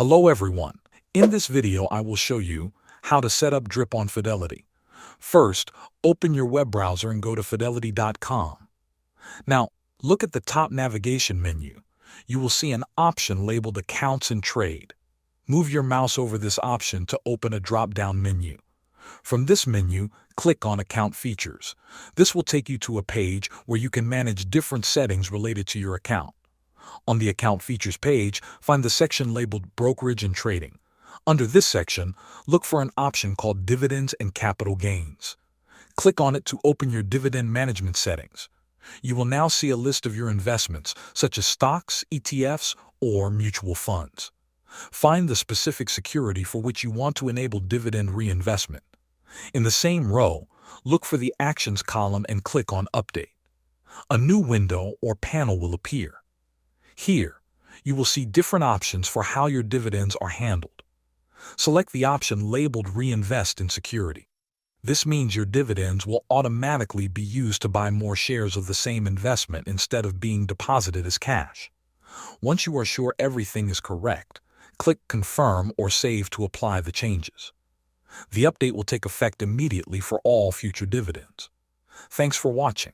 Hello everyone. In this video I will show you how to set up Drip on Fidelity. First, open your web browser and go to fidelity.com. Now, look at the top navigation menu. You will see an option labeled Accounts and Trade. Move your mouse over this option to open a drop-down menu. From this menu, click on Account Features. This will take you to a page where you can manage different settings related to your account. On the Account Features page, find the section labeled Brokerage and Trading. Under this section, look for an option called Dividends and Capital Gains. Click on it to open your dividend management settings. You will now see a list of your investments, such as stocks, ETFs, or mutual funds. Find the specific security for which you want to enable dividend reinvestment. In the same row, look for the Actions column and click on Update. A new window or panel will appear. Here, you will see different options for how your dividends are handled. Select the option labeled Reinvest in Security. This means your dividends will automatically be used to buy more shares of the same investment instead of being deposited as cash. Once you are sure everything is correct, click Confirm or Save to apply the changes. The update will take effect immediately for all future dividends. Thanks for watching.